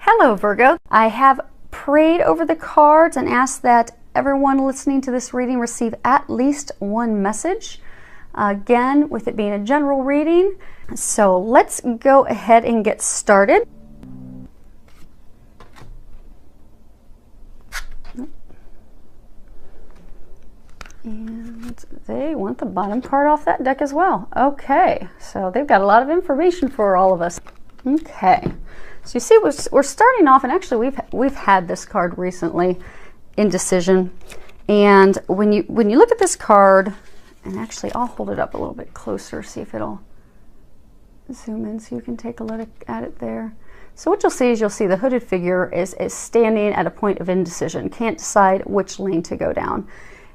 Hello, Virgo. I have prayed over the cards and asked that everyone listening to this reading receive at least one message. Again, with it being a general reading. So let's go ahead and get started. And they want the bottom card off that deck as well. Okay, so they've got a lot of information for all of us. Okay, so you see we're starting off, and actually we've had this card recently, indecision. And when you look at this card, and actually I'll hold it up a little bit closer, see if it'll zoom in so you can take a look at it there. So what you'll see is the hooded figure is standing at a point of indecision, can't decide which lane to go down.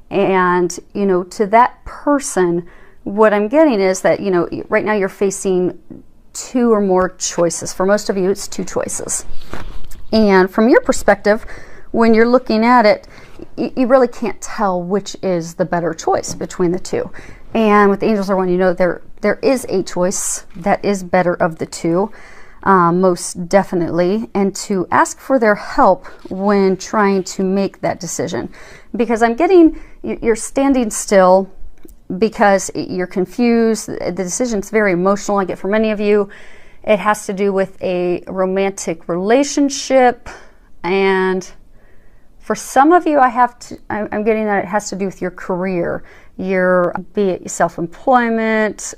And, you know, to that person, what I'm getting is that, you know, right now you're facing two or more choices. For most of you, it's two choices. And from your perspective, when you're looking at it, you really can't tell which is the better choice between the two. And with the angels are one, you know, there is a choice that is better of the two. Most definitely, and to ask for their help when trying to make that decision, because I'm getting you're standing still because you're confused. The decision's very emotional. I get for many of you it has to do with a romantic relationship, and for some of you I'm getting that it has to do with your career, be it self-employment,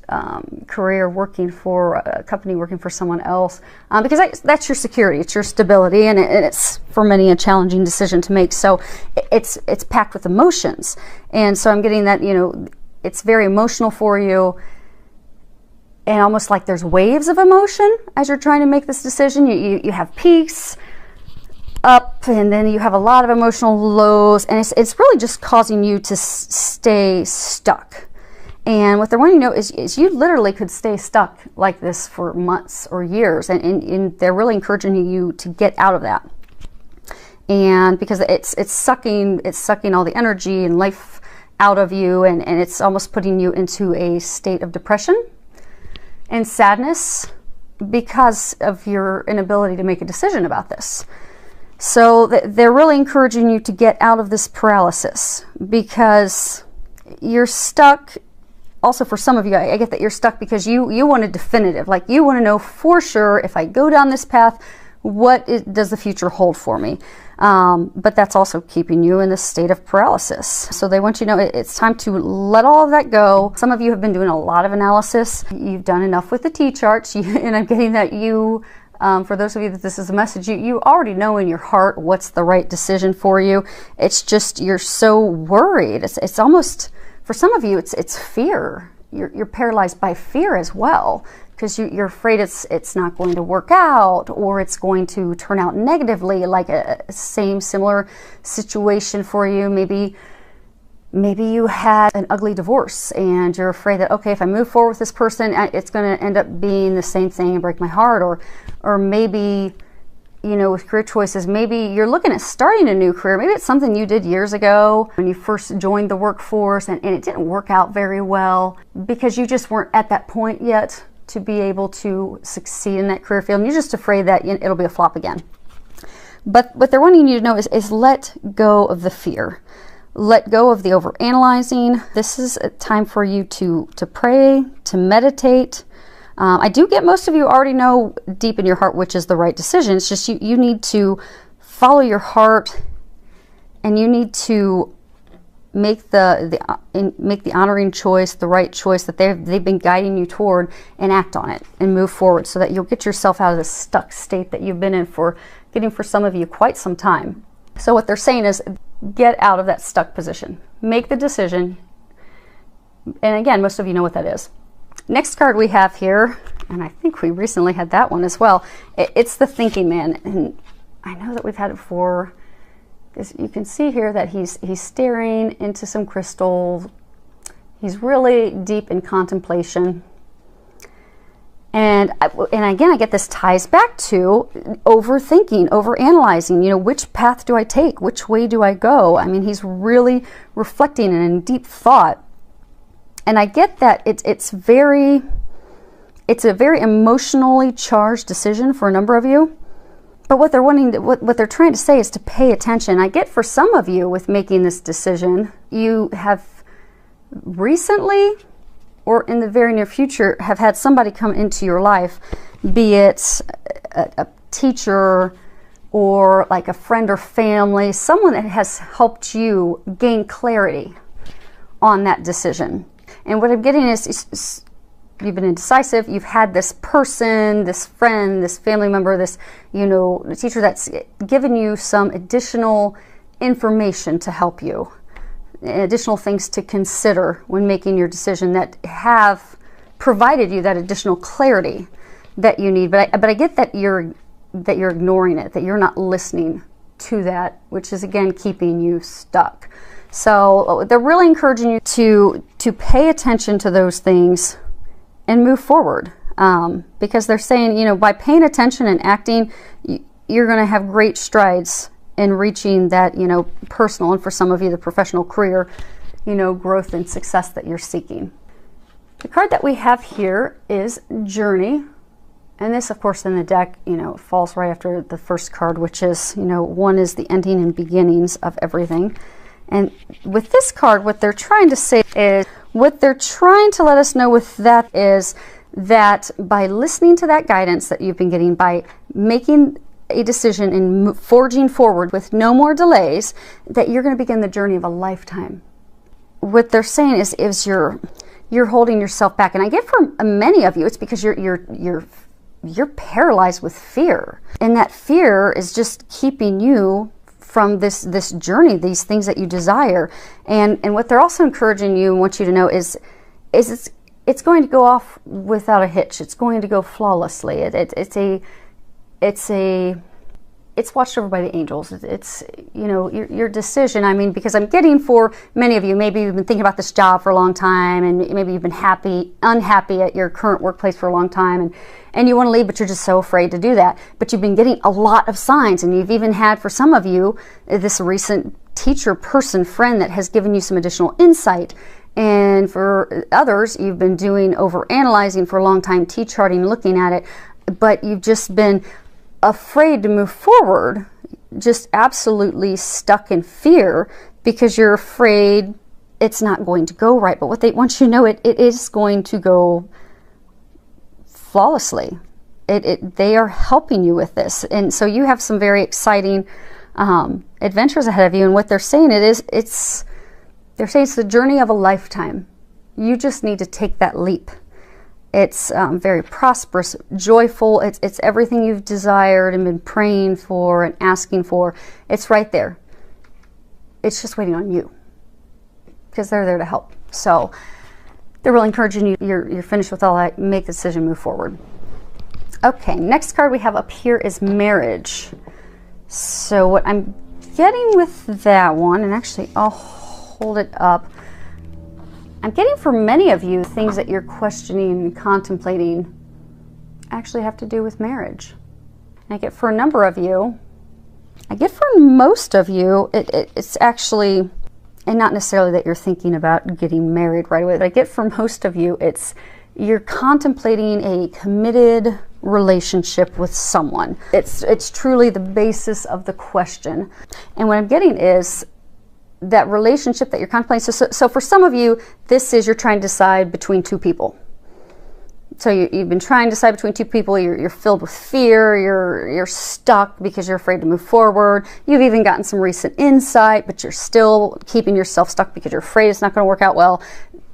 career, working for a company, working for someone else, because that's your security, it's your stability, and it's for many a challenging decision to make. So it's packed with emotions, and so I'm getting that, you know, it's very emotional for you, and almost like there's waves of emotion as you're trying to make this decision. You have peace, up, and then you have a lot of emotional lows, and it's really just causing you to stay stuck. And what they're wanting to know is you literally could stay stuck like this for months or years, and they're really encouraging you to get out of that. And because it's sucking all the energy and life out of you, and it's almost putting you into a state of depression and sadness because of your inability to make a decision about this. So they're really encouraging you to get out of this paralysis because you're stuck. Also, for some of you, I get that you're stuck because you want a definitive, like you want to know for sure, if I go down this path, does the future hold for me? But that's also keeping you in this state of paralysis. So they want you to know it's time to let all of that go. Some of you have been doing a lot of analysis. You've done enough with the T-charts, and I'm getting that for those of you that this is a message, you already know in your heart what's the right decision for you. It's just you're so worried. It's almost, for some of you, it's fear. You're paralyzed by fear as well, because you're afraid it's not going to work out, or it's going to turn out negatively, like a similar situation for you. Maybe you had an ugly divorce and you're afraid that, okay, if I move forward with this person, it's going to end up being the same thing and break my heart. Or maybe, you know, with career choices, maybe you're looking at starting a new career. Maybe it's something you did years ago when you first joined the workforce, and it didn't work out very well because you just weren't at that point yet to be able to succeed in that career field. And you're just afraid that it'll be a flop again. But what they're wanting you to know is let go of the fear. Let go of the overanalyzing. This is a time for you to pray, to meditate. I do get most of you already know deep in your heart which is the right decision. It's just you need to follow your heart, and you need to make the honoring choice, the right choice that they've been guiding you toward, and act on it and move forward so that you'll get yourself out of this stuck state that you've been in for some of you quite some time. So what they're saying is get out of that stuck position. Make the decision. And again, most of you know what that is. Next card we have here, and I think we recently had that one as well. It's the thinking man. And I know that we've had it before. You can see here that he's staring into some crystal. He's really deep in contemplation. And again, I get this ties back to overthinking, overanalyzing. You know, which path do I take? Which way do I go? I mean, he's really reflecting and in deep thought. And I get that it's a very emotionally charged decision for a number of you. But what they're wanting to, what they're trying to say is to pay attention. I get for some of you with making this decision, you have recently or in the very near future have had somebody come into your life, be it a teacher or like a friend or family, someone that has helped you gain clarity on that decision. And what I'm getting is you've been indecisive, you've had this person, this friend, this family member, this, teacher that's given you some additional information to help you, additional things to consider when making your decision that have provided you that additional clarity that you need. But I get that you're ignoring it, that you're not listening to that, which is again keeping you stuck. So they're really encouraging you to pay attention to those things and move forward, because they're saying, by paying attention and acting, you're going to have great strides in reaching that, personal, and for some of you, the professional career, growth and success that you're seeking. The card that we have here is Journey. And this, of course, in the deck, falls right after the first card, which is, one is the ending and beginnings of everything. And with this card, what they're trying to say is, what they're trying to let us know with that is that by listening to that guidance that you've been getting, by making a decision and forging forward with no more delays, that you're going to begin the journey of a lifetime. What they're saying is you're holding yourself back. And I get for many of you, it's because you're paralyzed with fear. And that fear is just keeping you from this journey, these things that you desire. And what they're also encouraging you and want you to know is it's going to go off without a hitch. It's going to go flawlessly. It's watched over by the angels. It's your decision. I mean, because I'm getting for many of you, maybe you've been thinking about this job for a long time, and maybe you've been unhappy at your current workplace for a long time, and you want to leave, but you're just so afraid to do that. But you've been getting a lot of signs, and you've even had, for some of you, this recent teacher, person, friend that has given you some additional insight. And for others, you've been doing over-analyzing for a long time, T-charting, looking at it, but you've just been afraid to move forward, just absolutely stuck in fear because you're afraid it's not going to go right. But what they want you to know, it is going to go flawlessly. They are helping you with this. And so you have some very exciting adventures ahead of you. And what they're saying they're saying it's the journey of a lifetime. You just need to take that leap. It's very prosperous, joyful. It's everything you've desired and been praying for and asking for. It's right there. It's just waiting on you because they're there to help. So they're really encouraging you. You're finished with all that. Make the decision, move forward. Okay, next card we have up here is Marriage. So what I'm getting with that one, and actually I'll hold it up. I'm getting for many of you, things that you're questioning and contemplating actually have to do with marriage. And I get for a number of you, I get for most of you, it's actually, and not necessarily that you're thinking about getting married right away, but I get for most of you, you're contemplating a committed relationship with someone. It's truly the basis of the question. And what I'm getting is that relationship that you're contemplating. So for some of you, this is you're trying to decide between two people. So you've been trying to decide between two people. You're filled with fear. You're stuck because you're afraid to move forward. You've even gotten some recent insight, but you're still keeping yourself stuck because you're afraid it's not going to work out well.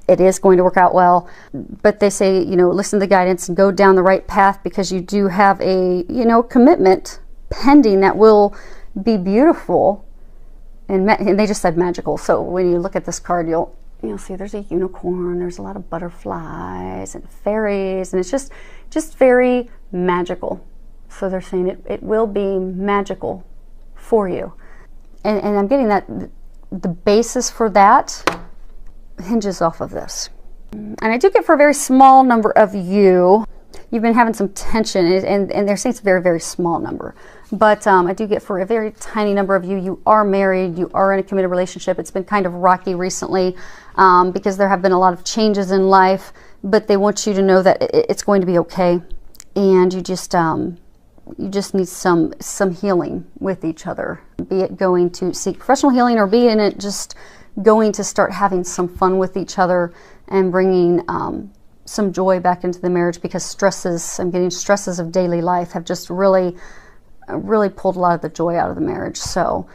It is going to work out well. But they say, listen to the guidance and go down the right path because you do have a, commitment pending that will be beautiful. And they just said magical. So when you look at this card, you'll see there's a unicorn, there's a lot of butterflies and fairies, and it's just very magical. So they're saying it will be magical for you. And I'm getting that the basis for that hinges off of this. And I do get for a very small number of you, you've been having some tension, and they're saying it's a very, very small number. But I do get for a very tiny number of you, you are married, you are in a committed relationship. It's been kind of rocky recently because there have been a lot of changes in life, but they want you to know that it's going to be okay. And you just you just need some healing with each other, be it going to seek professional healing or be it just going to start having some fun with each other and bringing some joy back into the marriage, because I'm getting stresses of daily life have just really pulled a lot of the joy out of the marriage. So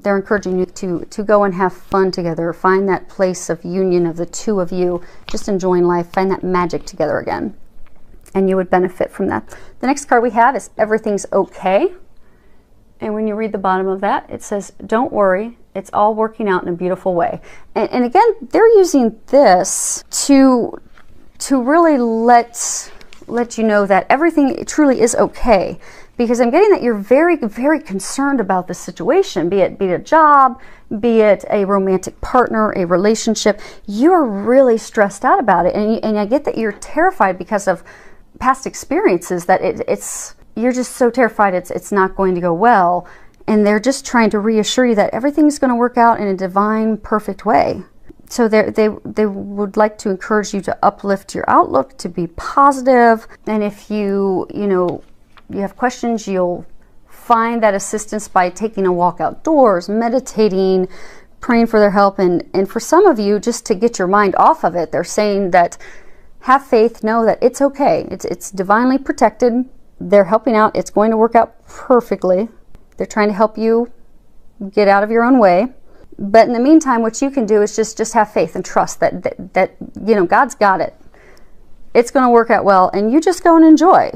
they're encouraging you to go and have fun together, find that place of union of the two of you, just enjoying life, find that magic together again. And you would benefit from that. The next card we have is Everything's Okay. And when you read the bottom of that, it says, don't worry, it's all working out in a beautiful way. And again, they're using this to really let you know that everything truly is okay. Because I'm getting that you're very, very concerned about the situation, be it a job, be it a romantic partner, a relationship. You're really stressed out about it. And I get that you're terrified because of past experiences, that you're just so terrified it's not going to go well. And they're just trying to reassure you that everything's going to work out in a divine, perfect way. So they would like to encourage you to uplift your outlook, to be positive. And if you have questions, you'll find that assistance by taking a walk outdoors, meditating, praying for their help. And for some of you, just to get your mind off of it, they're saying that have faith, know that it's okay. It's divinely protected. They're helping out. It's going to work out perfectly. They're trying to help you get out of your own way. But in the meantime, what you can do is just have faith and trust that God's got it. It's going to work out well, and you just go and enjoy.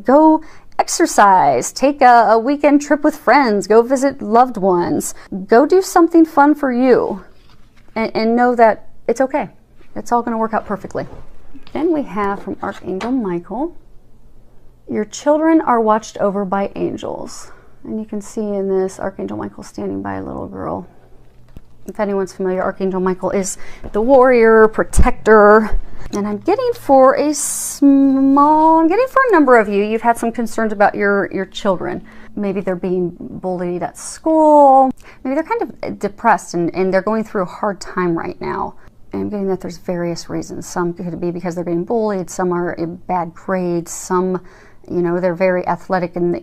Go exercise, take a weekend trip with friends, go visit loved ones, go do something fun for you, and know that it's okay. It's all going to work out perfectly. Then we have from Archangel Michael, your children are watched over by angels. And you can see in this, Archangel Michael standing by a little girl. If anyone's familiar, Archangel Michael is the warrior, protector. And I'm getting for a number of you, you've had some concerns about your children. Maybe they're being bullied at school. Maybe they're kind of depressed and they're going through a hard time right now. And I'm getting that there's various reasons. Some could be because they're being bullied. Some are in bad grades. Some, they're very athletic and,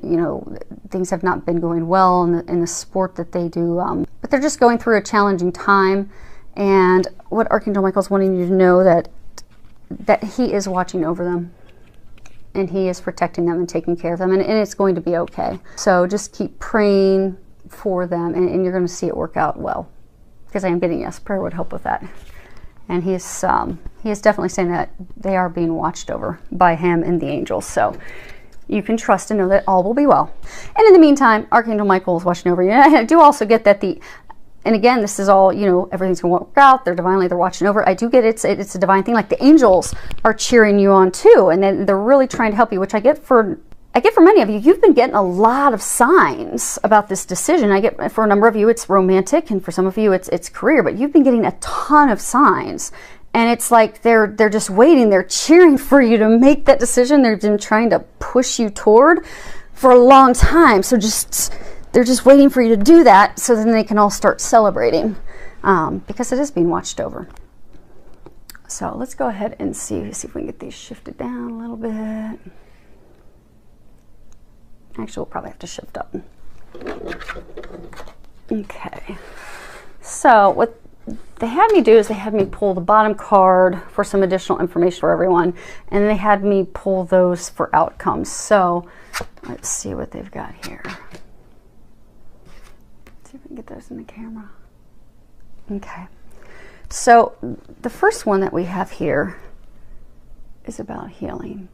things have not been going well in the sport that they do. But they're just going through a challenging time. And what Archangel Michael's wanting you to know that he is watching over them. And he is protecting them and taking care of them. And it's going to be okay. So just keep praying for them. And you're going to see it work out well. Because I am getting, yes, prayer would help with that. And he is definitely saying that they are being watched over by him and the angels. So you can trust and know that all will be well. And in the meantime, Archangel Michael is watching over you. And I do also get that and again, this is all, everything's going to work out. They're watching over. I do get it's a divine thing. Like the angels are cheering you on too. And then they're really trying to help you, which I get for many of you. You've been getting a lot of signs about this decision. I get for a number of you, it's romantic. And for some of you, it's career. But you've been getting a ton of signs. And it's like they're just waiting. They're cheering for you to make that decision. They've been trying to push you toward for a long time. So they're just waiting for you to do that so then they can all start celebrating because it is being watched over. So let's go ahead and see if we can get these shifted down a little bit. Actually, we'll probably have to shift up. Okay. So what they had me do is they had me pull the bottom card for some additional information for everyone, and they had me pull those for outcomes. So let's see what they've got here. Let's see if we can get those in the camera. Okay. So the first one that we have here is about healing.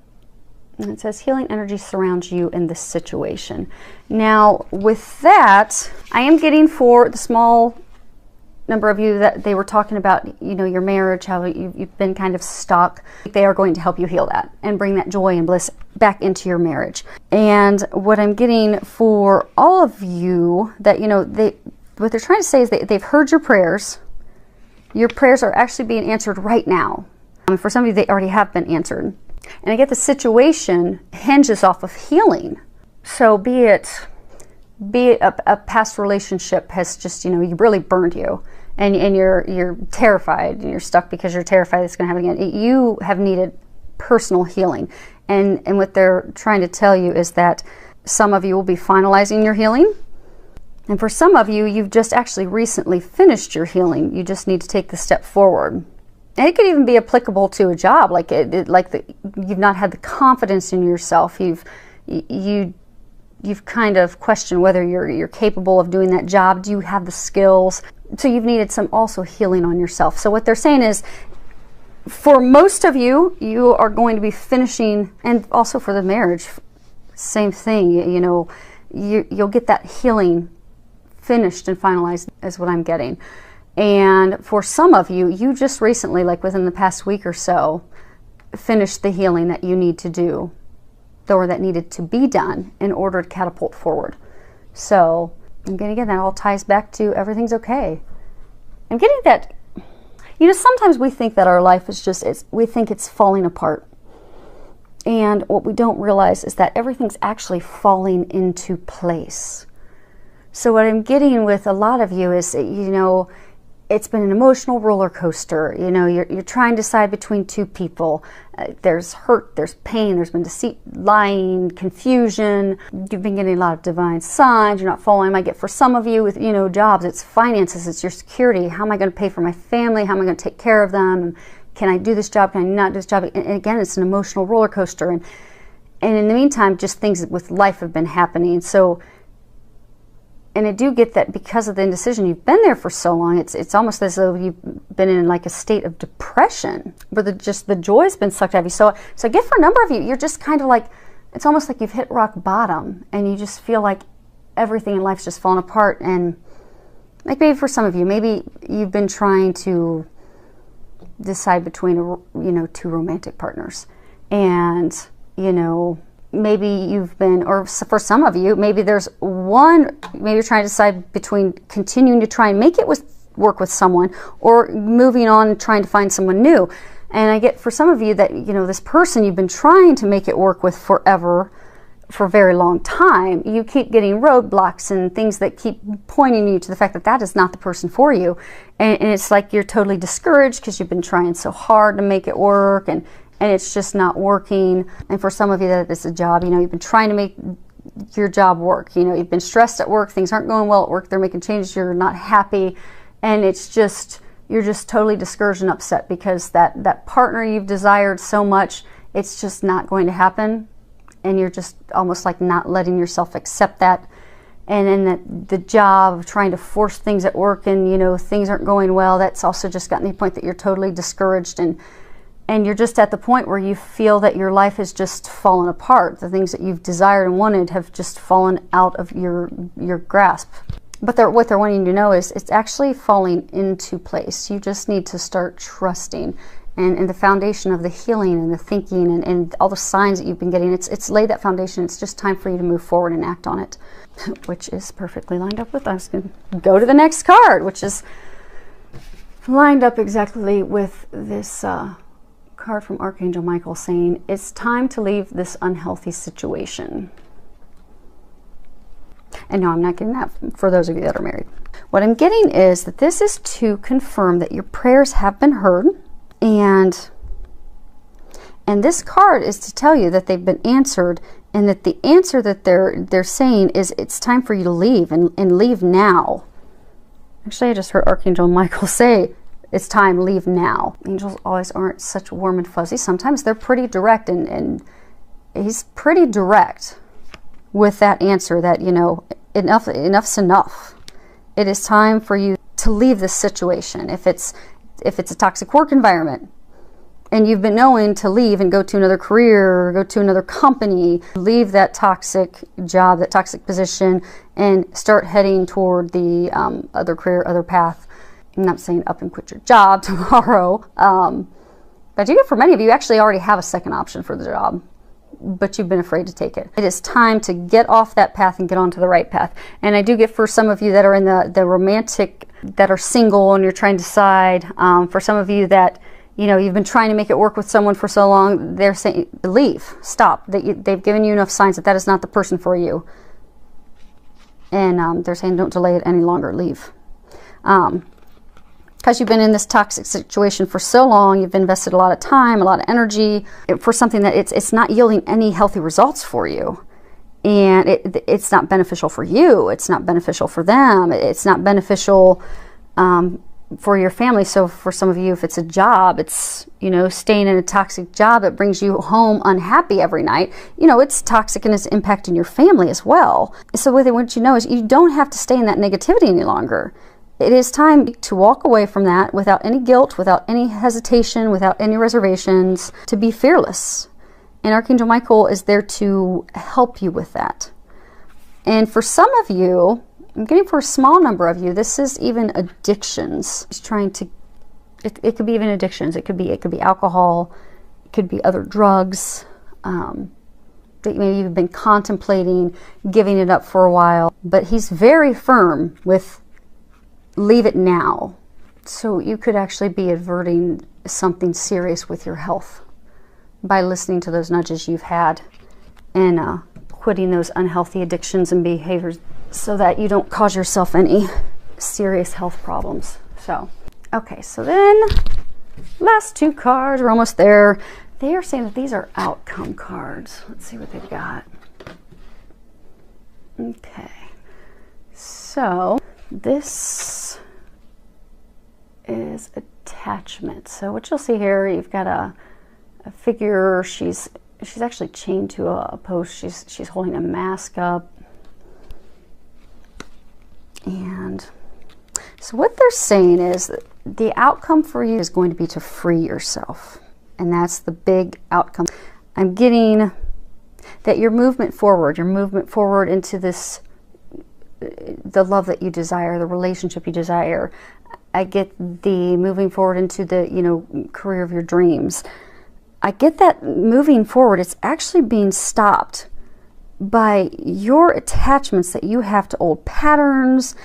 And it says healing energy surrounds you in this situation. Now with that, I am getting for the small number of you that they were talking about, your marriage, how you've been kind of stuck. They are going to help you heal that and bring that joy and bliss back into your marriage. And what I'm getting for all of you that, what they're trying to say is they've heard your prayers. Your prayers are actually being answered right now. For some of you, they already have been answered. And I get the situation hinges off of healing. So be it a past relationship has just, you really burned you. And you're terrified and you're stuck because you're terrified it's going to happen again. You have needed personal healing. And what they're trying to tell you is that some of you will be finalizing your healing. And for some of you, you've just actually recently finished your healing. You just need to take the step forward. And it could even be applicable to a job, you've not had the confidence in yourself. You've kind of questioned whether you're capable of doing that job. Do you have the skills? So you've needed some also healing on yourself. So what they're saying is, for most of you, you are going to be finishing, and also for the marriage, same thing. You'll get that healing finished and finalized is what I'm getting. And for some of you, you just recently, like within the past week or so, finished the healing that you need to do, or that needed to be done in order to catapult forward. So again, that all ties back to everything's okay. I'm getting that, sometimes we think that our life is we think it's falling apart. And what we don't realize is that everything's actually falling into place. So what I'm getting with a lot of you is, it's been an emotional roller coaster. You're trying to decide between two people. There's hurt, there's pain, there's been deceit, lying, confusion. You've been getting a lot of divine signs. You're not following. I get for some of you with, jobs, it's finances, it's your security. How am I going to pay for my family? How am I going to take care of them? Can I do this job? Can I not do this job? And again, it's an emotional roller coaster. And in the meantime, just things with life have been happening. So, and I do get that because of the indecision, you've been there for so long, it's almost as though you've been in like a state of depression, where the joy's been sucked out of you. So I get for a number of you, you're just kind of like, it's almost like you've hit rock bottom, and you just feel like everything in life's just fallen apart. And like maybe for some of you, maybe you've been trying to decide between two romantic partners, and maybe you've been, or for some of you, maybe there's one, maybe you're trying to decide between continuing to try and make it work with someone, or moving on and trying to find someone new. And I get for some of you that, this person you've been trying to make it work with forever, for a very long time, you keep getting roadblocks and things that keep pointing you to the fact that that is not the person for you. And it's like you're totally discouraged because you've been trying so hard to make it work, and it's just not working. And for some of you, that it's a job, you've been trying to make your job work. You've been stressed at work, things aren't going well at work, they're making changes, you're not happy, and you're just totally discouraged and upset because that partner you've desired so much, it's just not going to happen. And you're just almost like not letting yourself accept that. And then the job of trying to force things at work, and things aren't going well, that's also just gotten to the point that you're totally discouraged, and you're just at the point where you feel that your life has just fallen apart. The things that you've desired and wanted have just fallen out of your grasp. But what they're wanting you to know is it's actually falling into place. You just need to start trusting. And the foundation of the healing and the thinking and all the signs that you've been getting, it's laid that foundation. It's just time for you to move forward and act on it, which is perfectly lined up with us. Going to go to the next card, which is lined up exactly with this card from Archangel Michael saying, it's time to leave this unhealthy situation. And no, I'm not getting that for those of you that are married. What I'm getting is that this is to confirm that your prayers have been heard, and this card is to tell you that they've been answered, and that the answer that they're saying is it's time for you to leave, and leave now. Actually, I just heard Archangel Michael say, it's time, leave now. Angels always aren't such warm and fuzzy. Sometimes they're pretty direct, and he's pretty direct with that answer that, enough's enough. It is time for you to leave this situation. If it's a toxic work environment and you've been knowing to leave and go to another career or go to another company, leave that toxic job, that toxic position, and start heading toward the other career, other path. I'm not saying up and quit your job tomorrow, but you get for many of you actually already have a second option for the job, but you've been afraid to take it. It is time to get off that path and get onto the right path. And I do get for some of you that are in the romantic, that are single and you're trying to decide, for some of you that, you've been trying to make it work with someone for so long, they're saying, leave, stop. They've given you enough signs that is not the person for you. And they're saying, don't delay it any longer, leave. Because you've been in this toxic situation for so long, you've invested a lot of time, a lot of energy for something that it's not yielding any healthy results for you. and it's not beneficial for you. It's not beneficial for them. It's not beneficial for your family. So for some of you, if it's a job, it's, you know, staying in a toxic job that brings you home unhappy every night, you know, it's toxic and it's impacting your family as well. So what they want you to know is you don't have to stay in that negativity any longer. It is time to walk away from that without any guilt, without any hesitation, without any reservations, to be fearless. And Archangel Michael is there to help you with that. And for some of you, I'm getting for a small number of you, this is even addictions. It's trying to, it could be even addictions. It could be alcohol. It could be other drugs. That maybe you've been contemplating giving it up for a while. But he's very firm with leave it now. So you could actually be averting something serious with your health by listening to those nudges you've had and quitting those unhealthy addictions and behaviors so that you don't cause yourself any serious health problems. So, okay, so then last two cards, we're almost there. They are saying that these are outcome cards. Let's see what they've got. Okay, so this is attachment. So what you'll see here, you've got a figure. She's actually chained to a post. She's holding a mask up. And so what they're saying is that the outcome for you is going to be to free yourself. And that's the big outcome. I'm getting that your movement forward into this, the love that you desire, the relationship you desire. I get the moving forward into the, you know, career of your dreams. I get that moving forward, it's actually being stopped by your attachments that you have to old patterns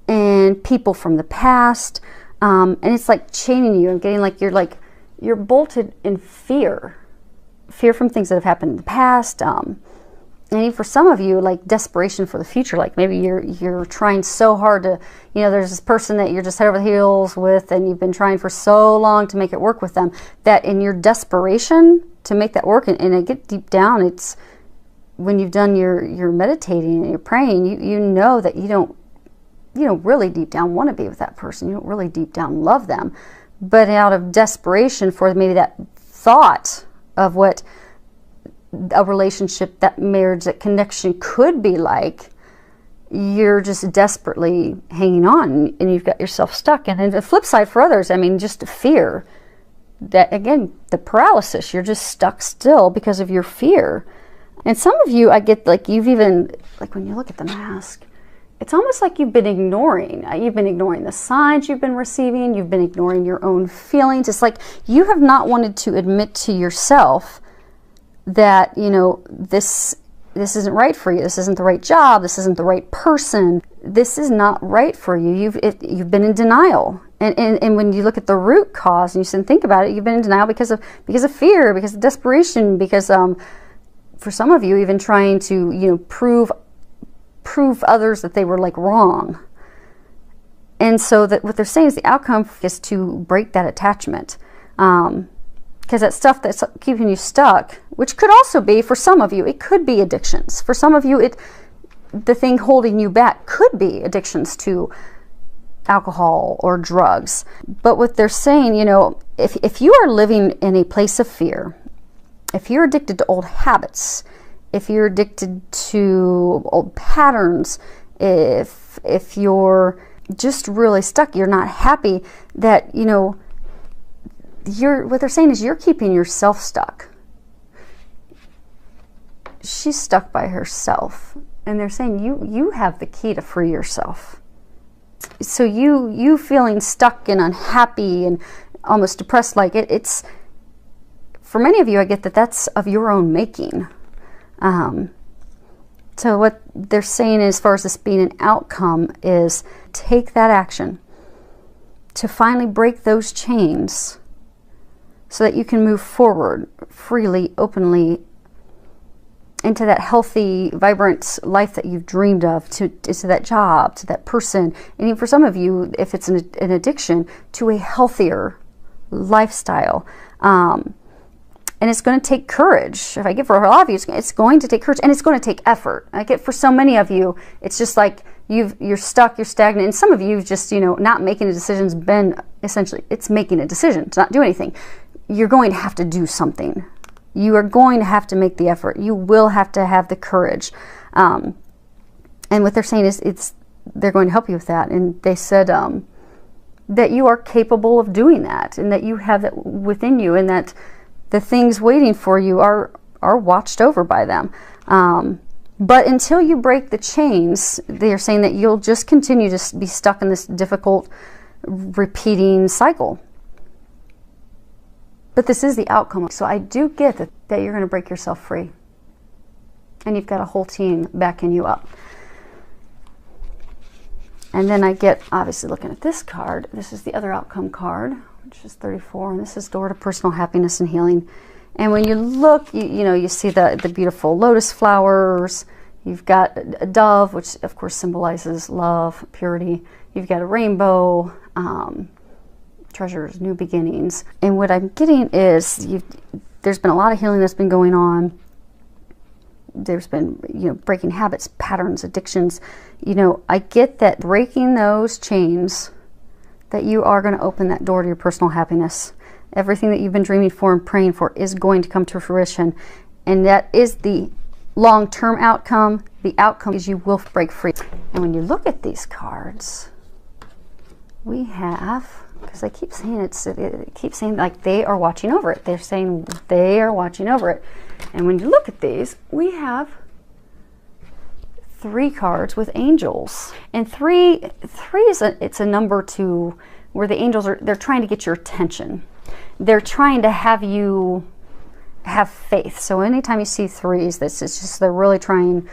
and people from the past. And it's like chaining you. I'm getting like you're bolted in fear from things that have happened in the past. And for some of you, like desperation for the future, like maybe you're trying so hard to, you know, there's this person that you're just head over the heels with and you've been trying for so long to make it work with them, that in your desperation to make that work, and I get deep down, it's when you've done your meditating and you're praying, you know that you don't really deep down want to be with that person. You don't really deep down love them. But out of desperation for maybe that thought of what a relationship, that marriage, that connection could be like, you're just desperately hanging on and you've got yourself stuck. And then the flip side for others, I mean, just fear. That again, the paralysis, you're just stuck still because of your fear. And some of you, I get like you've even, like when you look at the mask, it's almost like you've been ignoring. You've been ignoring the signs you've been receiving. You've been ignoring your own feelings. It's like you have not wanted to admit to yourself that, you know, this isn't right for you. This isn't the right job. This isn't the right person. This is not right for you. You've been in denial. And when you look at the root cause and you sit and think about it, you've been in denial because of fear, because of desperation, because for some of you, even trying to, you know, prove others that they were like wrong. And so that what they're saying is the outcome is to break that attachment. Because that stuff that's keeping you stuck, which could also be, for some of you, it could be addictions. For some of you, the thing holding you back could be addictions to alcohol or drugs. But what they're saying, you know, if you are living in a place of fear, if you're addicted to old habits, if you're addicted to old patterns, if you're just really stuck, you're not happy, that, you know, what they're saying is you're keeping yourself stuck. She's stuck by herself. And they're saying you have the key to free yourself. So you feeling stuck and unhappy and almost depressed, like it's, for many of you, I get that that's of your own making. So what they're saying as far as this being an outcome is take that action to finally break those chains so that you can move forward freely, openly into that healthy, vibrant life that you've dreamed of, to that job, to that person. And even for some of you, if it's an addiction, to a healthier lifestyle. And it's going to take courage. If I give for a lot of you, it's going to take courage, and it's going to take effort. I get for so many of you, it's just like you're stuck, you're stagnant. And some of you just, you know, not making a decision's been essentially, it's making a decision to not do anything. You're going to have to do something. You are going to have to make the effort. You will have to have the courage. And what they're saying is they're going to help you with that. And they said that you are capable of doing that, and that you have it within you, and that the things waiting for you are watched over by them. But until you break the chains, they're saying that you'll just continue to be stuck in this difficult, repeating cycle. But this is the outcome. So I do get that you're going to break yourself free. And you've got a whole team backing you up. And then I get, obviously looking at this card, this is the other outcome card, which is 34, and this is door to personal happiness and healing. And when you look, you know, you see the beautiful lotus flowers. You've got a dove, which of course symbolizes love, purity. You've got a rainbow, treasures, new beginnings. And what I'm getting is there's been a lot of healing that's been going on. There's been, you know, breaking habits, patterns, addictions. You know, I get that breaking those chains, that you are going to open that door to your personal happiness. Everything that you've been dreaming for and praying for is going to come to fruition. And that is the long-term outcome. The outcome is you will break free. And when you look at these cards, we have, because I keep saying it keeps saying like they are watching over it. They're saying they are watching over it. And when you look at these, we have 3 cards with angels. And three is it's a number to where the angels they're trying to get your attention. They're trying to have you have faith. So anytime you see 3s, this is just they're really trying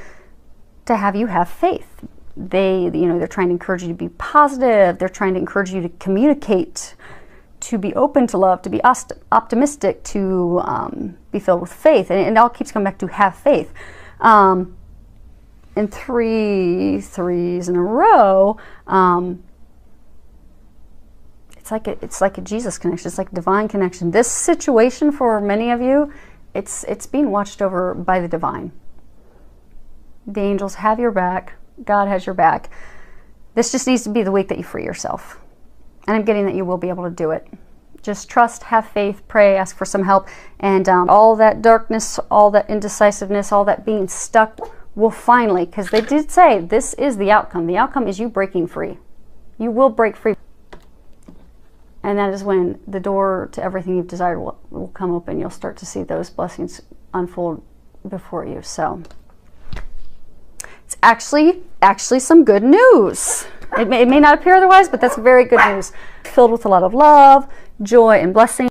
to have you have faith. They're trying to encourage you to be positive. They're trying to encourage you to communicate, to be open to love, to be optimistic, to be filled with faith. And it all keeps coming back to have faith. And 3 3s in a row, it's like a Jesus connection. It's like a divine connection. This situation for many of you, it's being watched over by the divine. The angels have your back. God has your back. This just needs to be the week that you free yourself. And I'm getting that you will be able to do it. Just trust, have faith, pray, ask for some help. And all that darkness, all that indecisiveness, all that being stuck will finally, because they did say this is the outcome. The outcome is you breaking free. You will break free. And that is when the door to everything you've desired will come open. You'll start to see those blessings unfold before you. So it's actually some good news. It may not appear otherwise, but that's very good news. Filled with a lot of love, joy, and blessing.